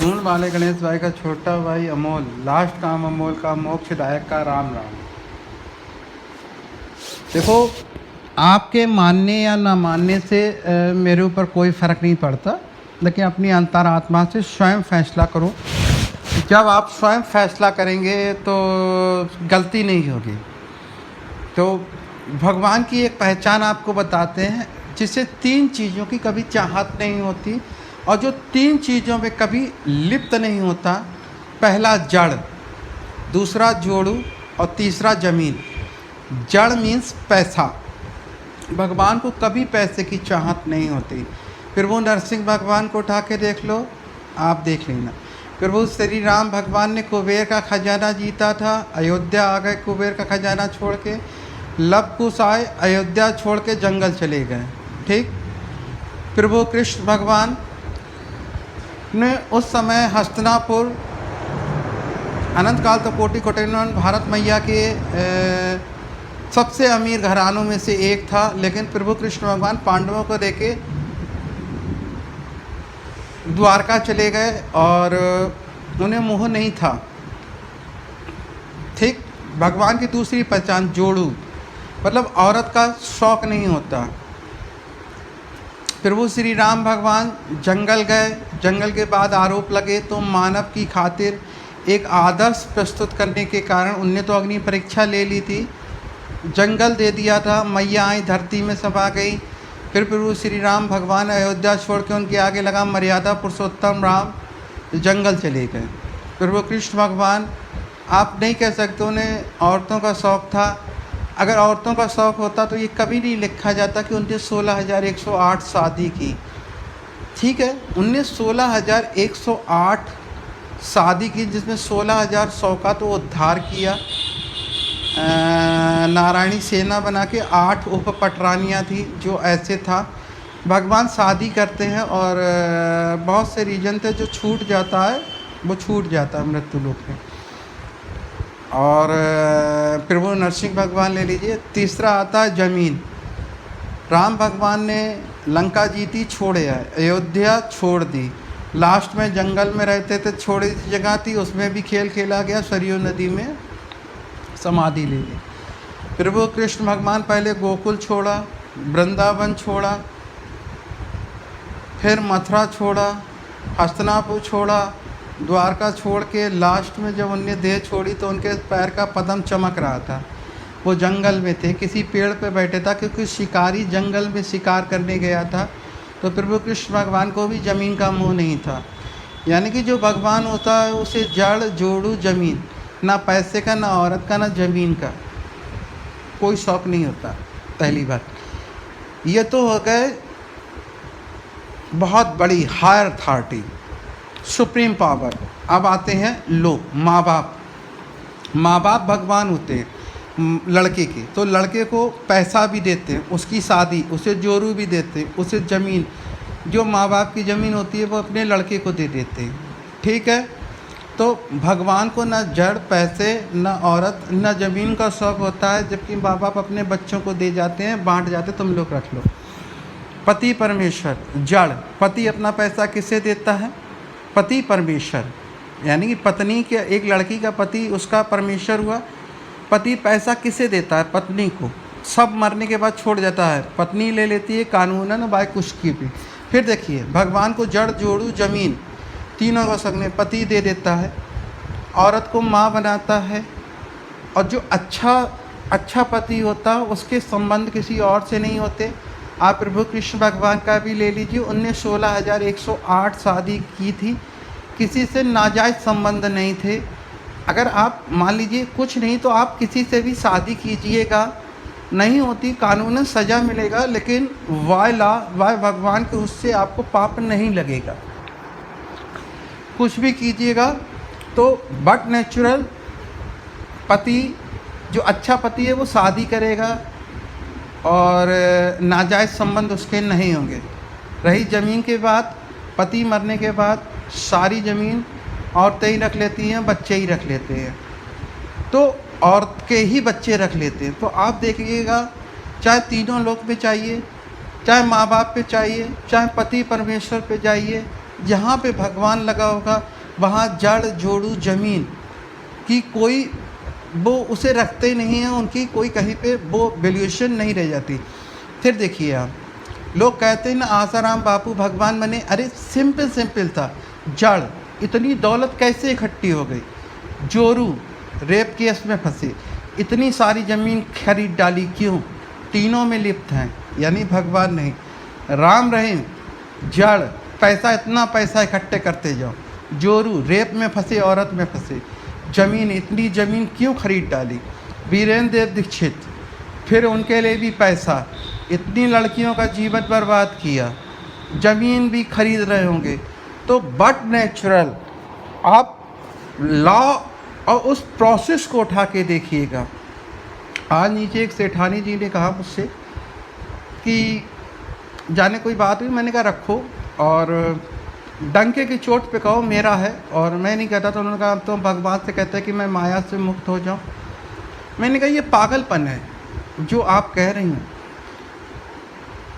ढूंढ वाले गणेश भाई का छोटा भाई अमोल, लास्ट काम अमोल का, मोक्षदायक का राम राम। देखो, आपके मानने या ना मानने से मेरे ऊपर कोई फ़र्क नहीं पड़ता, लेकिन अपनी अंतरात्मा से स्वयं फैसला करो। जब आप स्वयं फैसला करेंगे तो गलती नहीं होगी। तो भगवान की एक पहचान आपको बताते हैं, जिससे 3 चीज़ों की कभी चाहत नहीं होती और जो 3 चीज़ों में कभी लिप्त नहीं होता। पहला जड़, दूसरा जोड़ू और तीसरा ज़मीन। जड़ मीन्स पैसा। भगवान को कभी पैसे की चाहत नहीं होती। फिर वो नरसिंह भगवान को उठा के देख लो, आप देख लेना। फिर वो श्री राम भगवान ने कुबेर का खजाना जीता था, अयोध्या आ गए कुबेर का खजाना छोड़ के, लव कुश आए, अयोध्या छोड़ के जंगल चले गए। ठीक। फिर वो कृष्ण भगवान ने उस समय हस्तिनापुर, अनंत काल तो कोटि कोटिनवन भारत मैया के सबसे अमीर घरानों में से एक था, लेकिन प्रभु कृष्ण भगवान पांडवों को देके द्वारका चले गए और उन्हें मोह नहीं था। ठीक। भगवान की दूसरी पहचान जोड़ू, मतलब औरत का शौक नहीं होता। फिर वो श्री राम भगवान जंगल गए, जंगल के बाद आरोप लगे तो मानव की खातिर एक आदर्श प्रस्तुत करने के कारण उनने तो अग्नि परीक्षा ले ली थी, जंगल दे दिया था, मैया आई धरती में समा गई। फिर प्रभु श्री राम भगवान अयोध्या छोड़ के उनके आगे लगा मर्यादा पुरुषोत्तम राम, जंगल चले गए। प्रभु कृष्ण भगवान, आप नहीं कह सकते उन्हें औरतों का शौक़ था। अगर औरतों का शौक़ होता तो ये कभी नहीं लिखा जाता कि उनने 16,108 शादी की। ठीक है, उनने 16,108 शादी की, जिसमें 16,100 का तो उद्धार किया, नारायणी सेना बना के 8 उपपटरानियाँ थी, जो ऐसे था। भगवान शादी करते हैं और बहुत से रीजन थे जो छूट जाता है, वो छूट जाता है मृत्यु लोक में। और फिर वो नरसिंह भगवान ले लीजिए। तीसरा आता है ज़मीन। राम भगवान ने लंका जीती, छोड़े आए, अयोध्या छोड़ दी, लास्ट में जंगल में रहते थे, छोड़ी जगह थी, उसमें भी खेल खेला गया, सरयू नदी में समाधि ले ली। फिर वो कृष्ण भगवान पहले गोकुल छोड़ा, वृंदावन छोड़ा, फिर मथुरा छोड़ा, हस्तिनापुर छोड़ा, द्वारका छोड़ के लास्ट में जब उनने देह छोड़ी तो उनके पैर का पदम चमक रहा था। वो जंगल में थे, किसी पेड़ पे बैठे था, क्योंकि शिकारी जंगल में शिकार करने गया था। तो प्रभु कृष्ण भगवान को भी ज़मीन का मोह नहीं था। यानी कि जो भगवान होता है उसे जड़ जोड़ू ज़मीन, ना पैसे का, ना औरत का, ना ज़मीन का कोई शौक़ नहीं होता। पहली बात ये तो हो गए बहुत बड़ी हायर अथॉरिटी, सुप्रीम पावर। अब आते हैं लोग, माँ बाप। माँ बाप भगवान होते हैं लड़के के, तो लड़के को पैसा भी देते हैं, उसकी शादी, उसे जोरू भी देते हैं, उसे ज़मीन, जो माँ बाप की ज़मीन होती है वो अपने लड़के को दे देते हैं। ठीक है। तो भगवान को ना जड़, पैसे, ना औरत, ना ज़मीन का शौक़ होता है, जबकि माँ बाप अपने बच्चों को दे जाते हैं, बांट जाते, तुम लोग रख लो। पति परमेश्वर, जड़। पति अपना पैसा किसे देता है? पति परमेश्वर, यानी कि पत्नी के, एक लड़की का पति उसका परमेश्वर हुआ। पति पैसा किसे देता है? पत्नी को। सब मरने के बाद छोड़ जाता है, पत्नी ले लेती है कानूनन बाय कुछ की भी। फिर देखिए, भगवान को जड़ जोड़ू ज़मीन तीनों को सबने पति दे देता है, औरत को माँ बनाता है, और जो अच्छा पति होता है उसके संबंध किसी और से नहीं होते। आप प्रभु कृष्ण भगवान का भी ले लीजिए, उनने 16,108 शादी की थी, किसी से नाजायज़ संबंध नहीं थे। अगर आप मान लीजिए कुछ नहीं तो आप किसी से भी शादी कीजिएगा, नहीं होती, कानूनन सज़ा मिलेगा, लेकिन वाय भगवान के उससे आपको पाप नहीं लगेगा। कुछ भी कीजिएगा तो बट नेचुरल पति, जो अच्छा पति है वो शादी करेगा और नाजायज़ संबंध उसके नहीं होंगे। रही ज़मीन के बाद, पति मरने के बाद सारी ज़मीन औरतें ही रख लेती हैं, बच्चे ही रख लेते हैं, तो औरत के ही बच्चे रख लेते हैं। तो आप देखिएगा, चाहे तीनों लोक पे चाहिए, चाहे माँ बाप पे चाहिए, चाहे पति परमेश्वर पे जाइए, जहाँ पे भगवान लगा होगा वहाँ जड़ जोड़ू जमीन की कोई वो उसे रखते नहीं हैं, उनकी कोई कहीं पे वो वैल्यूएशन नहीं रह जाती। फिर देखिए आप, लोग कहते हैं ना आसाराम बापू भगवान बने, अरे सिंपल था। जड़, इतनी दौलत कैसे इकट्ठी हो गई? जोरू, रेप केस में फंसे, इतनी सारी ज़मीन खरीद डाली, क्यों? तीनों में लिप्त हैं, यानी भगवान नहीं। राम रहीम, जड़, पैसा, इतना पैसा इकट्ठे करते जाओ। जोरू, रेप में फंसे, औरत में फंसे। ज़मीन, इतनी ज़मीन क्यों खरीद डाली? वीरेंद्र देव दीक्षित, फिर उनके लिए भी पैसा, इतनी लड़कियों का जीवन बर्बाद किया, ज़मीन भी खरीद रहे होंगे। तो बट नेचुरल, आप लॉ और उस प्रोसेस को उठा के देखिएगा। आज नीचे एक सेठानी जी ने कहा मुझसे कि जाने कोई बात हुई, मैंने कहा रखो और डंके की चोट पे कहो मेरा है और मैं नहीं कहता। तो उन्होंने कहा तो भगवान से कहते हैं कि मैं माया से मुक्त हो जाऊं। मैंने कहा ये पागलपन है जो आप कह रही हैं,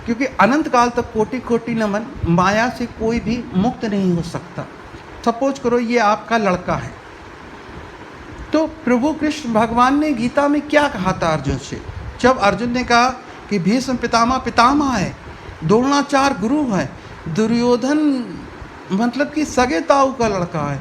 क्योंकि अनंत काल तक कोटि कोटि नमन, माया से कोई भी मुक्त नहीं हो सकता। सपोज करो ये आपका लड़का है, तो प्रभु कृष्ण भगवान ने गीता में क्या कहा था अर्जुन से? जब अर्जुन ने कहा कि भीष्म पितामह है, द्रोणाचार्य गुरु है, दुर्योधन मतलब कि सगे ताऊ का लड़का है,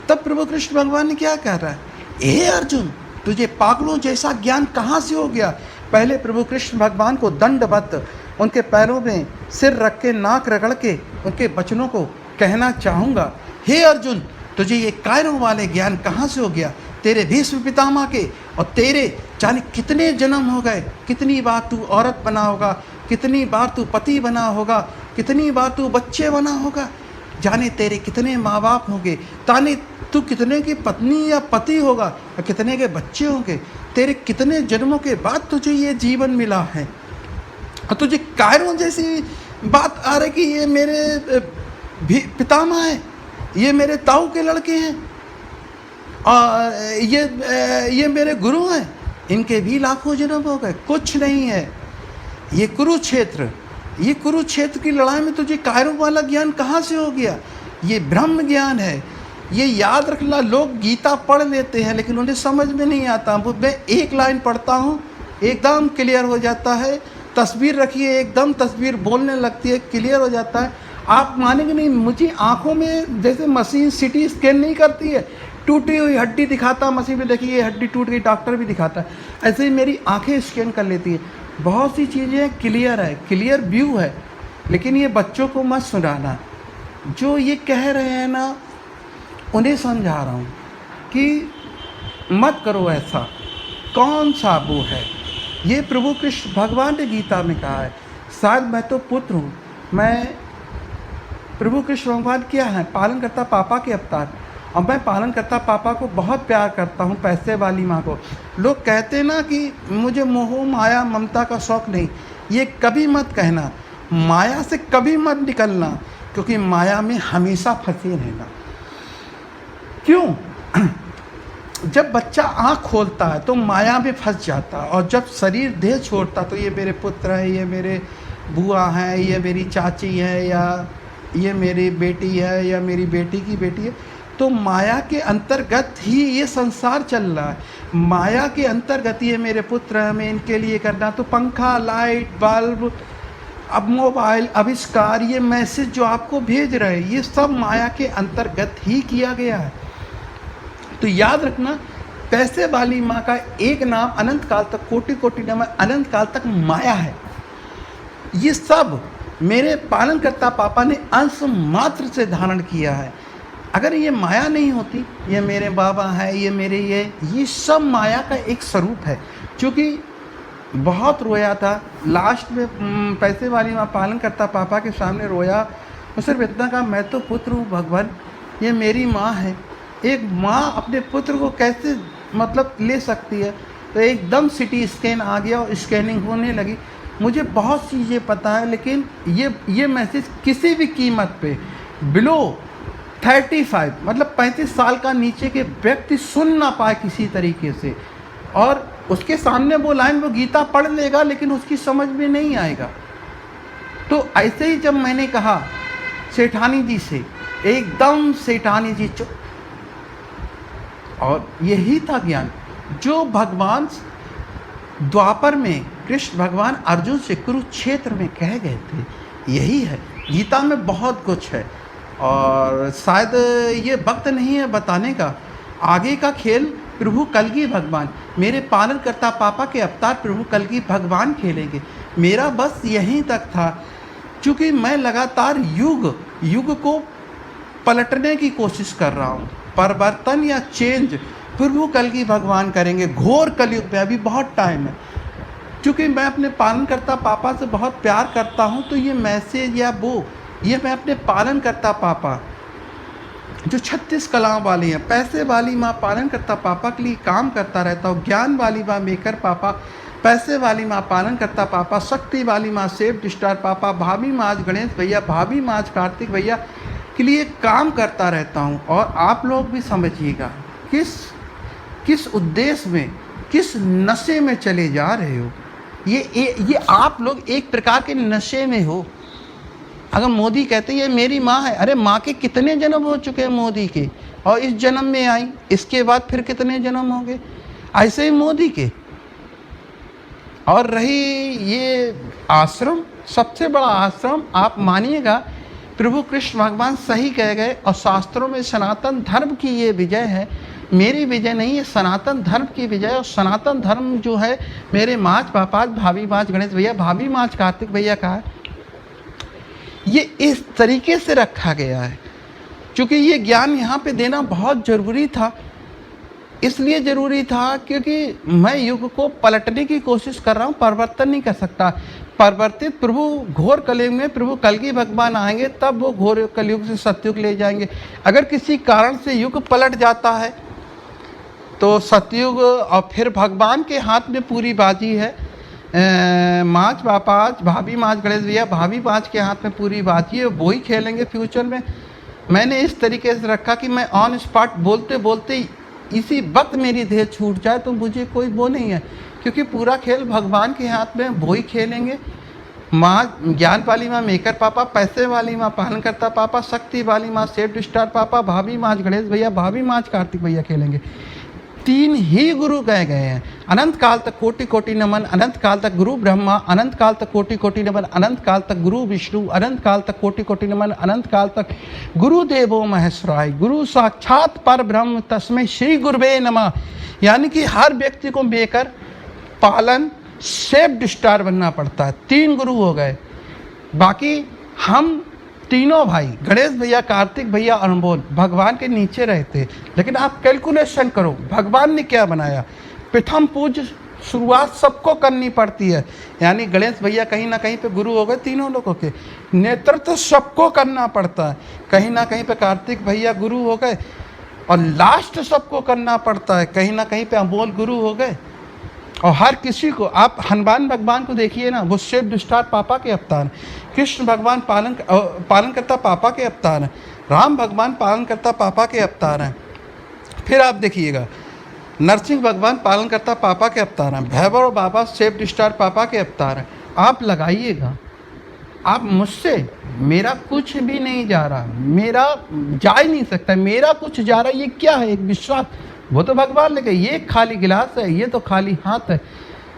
तब प्रभु कृष्ण भगवान ने क्या कह रहा है? हे अर्जुन, तुझे पागलों जैसा ज्ञान कहाँ से हो गया? पहले प्रभु कृष्ण भगवान को दंडवत उनके पैरों में सिर रख के, नाक रगड़ के उनके वचनों को कहना चाहूँगा, हे अर्जुन, तुझे ये कायरों वाले ज्ञान कहाँ से हो गया? तेरे भीष्म पितामह के और तेरे जाने कितने जन्म हो गए, कितनी बार तू औरत बना होगा, कितनी बार तू पति बना होगा, कितनी बार तू बच्चे बना होगा, जाने तेरे कितने माँ बाप होंगे, ताने तू कितने की पत्नी या पति होगा और कितने के बच्चे होंगे, तेरे कितने जन्मों के बाद तुझे ये जीवन मिला है, और तुझे कायरों जैसी बात आ रही कि ये मेरे पितामह हैं, ये मेरे ताऊ के लड़के हैं, और ये मेरे गुरु हैं, इनके भी लाखों जन्म हो गए। कुछ नहीं है, ये कुरुक्षेत्र की लड़ाई में तुझे कायरों वाला ज्ञान कहाँ से हो गया? ये ब्रह्म ज्ञान है। ये याद रखना, लोग गीता पढ़ लेते हैं लेकिन उन्हें समझ में नहीं आता। मैं एक लाइन पढ़ता हूँ, एकदम क्लियर हो जाता है। तस्वीर रखिए, एकदम तस्वीर बोलने लगती है, क्लियर हो जाता है। आप मानेंगे नहीं, मुझे आँखों में जैसे मशीन सिटी स्कैन नहीं करती है, टूटी हुई हड्डी दिखाता मशीन में, देखिए ये हड्डी टूट गई, डॉक्टर भी दिखाता है, ऐसे ही मेरी आँखें स्कैन कर लेती है। बहुत सी चीज़ें क्लियर है, क्लियर व्यू है। लेकिन ये बच्चों को मत सुनाना, जो ये कह रहे हैं ना, उन्हें समझा रहा हूँ कि मत करो ऐसा। कौन सा वो है? ये प्रभु कृष्ण भगवान ने गीता में कहा है। शायद मैं तो पुत्र हूँ, मैं प्रभु कृष्ण भगवान क्या है? पालन करता पापा के अवतार, और मैं पालन करता पापा को बहुत प्यार करता हूँ, पैसे वाली माँ को। लोग कहते हैं ना कि मुझे मोह माया ममता का शौक़ नहीं, ये कभी मत कहना। माया से कभी मत निकलना, क्योंकि माया में हमेशा फंसे रहना। क्यों? जब बच्चा आँख खोलता है तो माया में फंस जाता है, और जब शरीर देह छोड़ता तो ये मेरे पुत्र है, ये मेरे बुआ हैं, ये मेरी चाची है, या ये मेरी बेटी है, या मेरी बेटी की बेटी है, तो माया के अंतर्गत ही ये संसार चल रहा है। माया के अंतर्गत ये मेरे पुत्र हैं, मैं इनके लिए करना, तो पंखा, लाइट, बल्ब, अब मोबाइल, आविष्कार, ये मैसेज जो आपको भेज रहे हैं, ये सब माया के अंतर्गत ही किया गया है। तो याद रखना, पैसे वाली माँ का एक नाम अनंत काल तक, कोटि कोटि नाम, अनंत काल तक माया है। ये सब मेरे पालन करता पापा ने अंश मात्र से धारण किया है। अगर ये माया नहीं होती, ये मेरे बाबा है, ये मेरे ये सब माया का एक स्वरूप है। क्योंकि बहुत रोया था लास्ट में, पैसे वाली माँ पालन करता पापा के सामने रोया, और सिर्फ इतना कहा, मैं तो पुत्र हूँ भगवान, ये मेरी माँ है। एक माँ अपने पुत्र को कैसे मतलब ले सकती है? तो एकदम सिटी स्कैन आ गया और स्कैनिंग होने लगी। मुझे बहुत चीज़ें पता है, लेकिन ये मैसेज किसी भी कीमत पे बिलो 35 मतलब 35 साल का नीचे के व्यक्ति सुन ना पाए किसी तरीके से, और उसके सामने वो लाइन वो गीता पढ़ लेगा लेकिन उसकी समझ में नहीं आएगा। तो ऐसे ही जब मैंने कहा सेठानी जी से, एकदम सेठानी जी चुप। और यही था ज्ञान जो भगवान द्वापर में कृष्ण भगवान अर्जुन से कुरुक्षेत्र में कह गए थे। यही है, गीता में बहुत कुछ है और शायद ये वक्त नहीं है बताने का। आगे का खेल प्रभु कलगी भगवान, मेरे पालनकर्ता पापा के अवतार प्रभु कलगी भगवान खेलेंगे। मेरा बस यहीं तक था, क्योंकि मैं लगातार युग को पलटने की कोशिश कर रहा हूँ। परिवर्तन या चेंज प्रभु कलगी भगवान करेंगे घोर कलयुग में, अभी बहुत टाइम है। क्योंकि मैं अपने पालनकर्ता पापा से बहुत प्यार करता हूँ, तो ये मैसेज या ये मैं अपने पालनकर्ता पापा जो 36 कलाओं वाली हैं, पैसे वाली माँ पालनकर्ता पापा के लिए काम करता रहता हूँ। ज्ञान वाली माँ मेकर पापा, पैसे वाली माँ पालनकर्ता पापा, शक्ति वाली माँ सेफ डिस्टार पापा, भाभी माँ आज गणेश भैया, भाभी माँ आज कार्तिक भैया के लिए काम करता रहता हूँ। और आप लोग भी समझिएगा किस उद्देश्य में, किस नशे में चले जा रहे हो। ये आप लोग एक प्रकार के नशे में हो। अगर मोदी कहते हैं ये मेरी माँ है, अरे माँ के कितने जन्म हो चुके हैं मोदी के, और इस जन्म में आई, इसके बाद फिर कितने जन्म होंगे, ऐसे ही मोदी के। और रही ये आश्रम, सबसे बड़ा आश्रम आप मानिएगा, प्रभु कृष्ण भगवान सही कह गए। और शास्त्रों में सनातन धर्म की ये विजय है, मेरी विजय नहीं है, सनातन धर्म की विजय। और सनातन धर्म जो है मेरे माच पापा, भाभी माच गणेश भैया, भाभी माच कार्तिक भैया का है। ये इस तरीके से रखा गया है क्योंकि ये ज्ञान यहाँ पे देना बहुत ज़रूरी था। इसलिए ज़रूरी था क्योंकि मैं युग को पलटने की कोशिश कर रहा हूँ, परिवर्तन नहीं कर सकता। परिवर्तित प्रभु घोर कलयुग में प्रभु कलगी भगवान आएंगे, तब वो घोर कलयुग से सतयुग ले जाएंगे। अगर किसी कारण से युग पलट जाता है तो सतयुग और फिर भगवान के हाथ में पूरी बाजी है। माच पापाच, भाभी माच गणेश भैया, भाभी माच के हाथ में पूरी बाजी है, वो ही खेलेंगे फ्यूचर में। मैंने इस तरीके से रखा कि मैं ऑन स्पॉट बोलते बोलते इसी वक्त मेरी देह छूट जाए तो मुझे कोई वो नहीं है, क्योंकि पूरा खेल भगवान के हाथ में, वो ही खेलेंगे। माँ ज्ञान वाली माँ मेकर पापा, पैसे वाली माँ पालनकर्ता पापा, शक्ति वाली माँ सेफ डिस्टार पापा, भाभी माच गणेश भैया, भाभी माच कार्तिक भैया खेलेंगे। तीन ही गुरु कहे गए हैं। अनंत काल तक कोटि कोटि नमन, अनंत काल तक गुरु ब्रह्मा, अनंत काल तक कोटि कोटि नमन, अनंत काल तक गुरु विष्णु, अनंत काल तक कोटि कोटि नमन, अनंत काल तक गुरु देवो महेश्वराय, गुरु साक्षात पर ब्रह्म तस्मै श्री गुरुवे नमः। यानी कि हर व्यक्ति को मेकर, पालन, सेफ डिस्टार बनना पड़ता है। 3 गुरु हो गए। बाकी हम तीनों भाई गणेश भैया, कार्तिक भैया, अनमोल भगवान के नीचे रहते। लेकिन आप कैलकुलेशन करो, भगवान ने क्या बनाया। प्रथम पूज शुरुआत सबको करनी पड़ती है, यानी गणेश भैया कहीं ना कहीं पे गुरु हो गए तीनों लोगों के। नेतृत्व सबको करना पड़ता है, कहीं ना कहीं पे कार्तिक भैया गुरु हो गए, और लास्ट सबको करना पड़ता है, कहीं ना कहीं पे अनमोल गुरु हो गए। और हर किसी को, आप हनुमान भगवान को देखिए ना, वो सेफ डिस्टार पापा के अवतार हैं। कृष्ण भगवान पालनकर्ता पापा के अवतार हैं। राम भगवान पालनकर्ता पापा के अवतार हैं। फिर आप देखिएगा नरसिंह भगवान पालनकर्ता पापा के अवतार हैं। भैरव बाबा सेफ डिस्टार पापा के अवतार हैं। आप लगाइएगा, आप मुझसे, मेरा कुछ भी नहीं जा रहा, मेरा जा ही नहीं सकता, मेरा कुछ जा रहा, ये क्या है, एक विश्वास। वो तो भगवान लेके, ये खाली गिलास है, ये तो खाली हाथ है,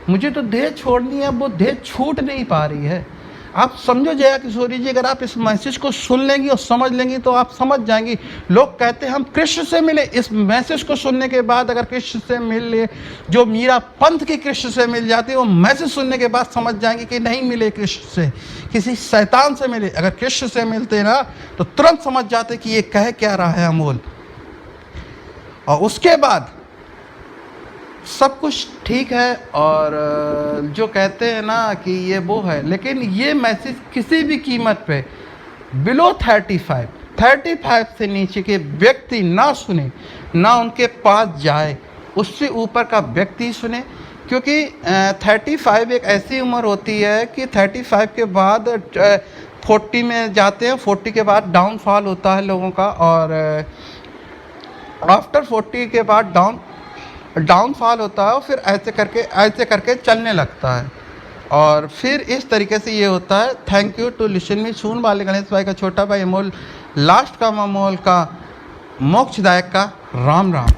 मुझे तो देह छोड़नी है, वो देह छूट नहीं पा रही है। आप समझो जया किशोरी जी, अगर आप इस मैसेज को सुन लेंगी और समझ लेंगी तो आप समझ जाएंगी। लोग कहते हैं हम कृष्ण से मिले, इस मैसेज को सुनने के बाद अगर कृष्ण से मिल ले, जो मीरा पंथ की कृष्ण से मिल जाती है, वो मैसेज सुनने के बाद समझ जाएंगे कि नहीं मिले कृष्ण से, किसी शैतान से मिले। अगर कृष्ण से मिलते ना तो तुरंत समझ जाते कि ये कह क्या रहा है अमोल। और उसके बाद सब कुछ ठीक है। और जो कहते हैं ना कि ये वो है, लेकिन ये मैसेज किसी भी कीमत पे बिलो 35 से नीचे के व्यक्ति ना सुने, ना उनके पास जाए, उससे ऊपर का व्यक्ति सुने। क्योंकि 35 एक ऐसी उम्र होती है कि 35 के बाद 40 में जाते हैं, 40 के बाद डाउनफॉल होता है लोगों का, और आफ्टर 40 के बाद डाउनफॉल होता है, और फिर ऐसे करके चलने लगता है। और फिर इस तरीके से ये होता है। Thank you to listen me सून वाले गणेश भाई का छोटा भाई अमोल, लास्ट का अमोल का, मोक्षदायक का राम राम।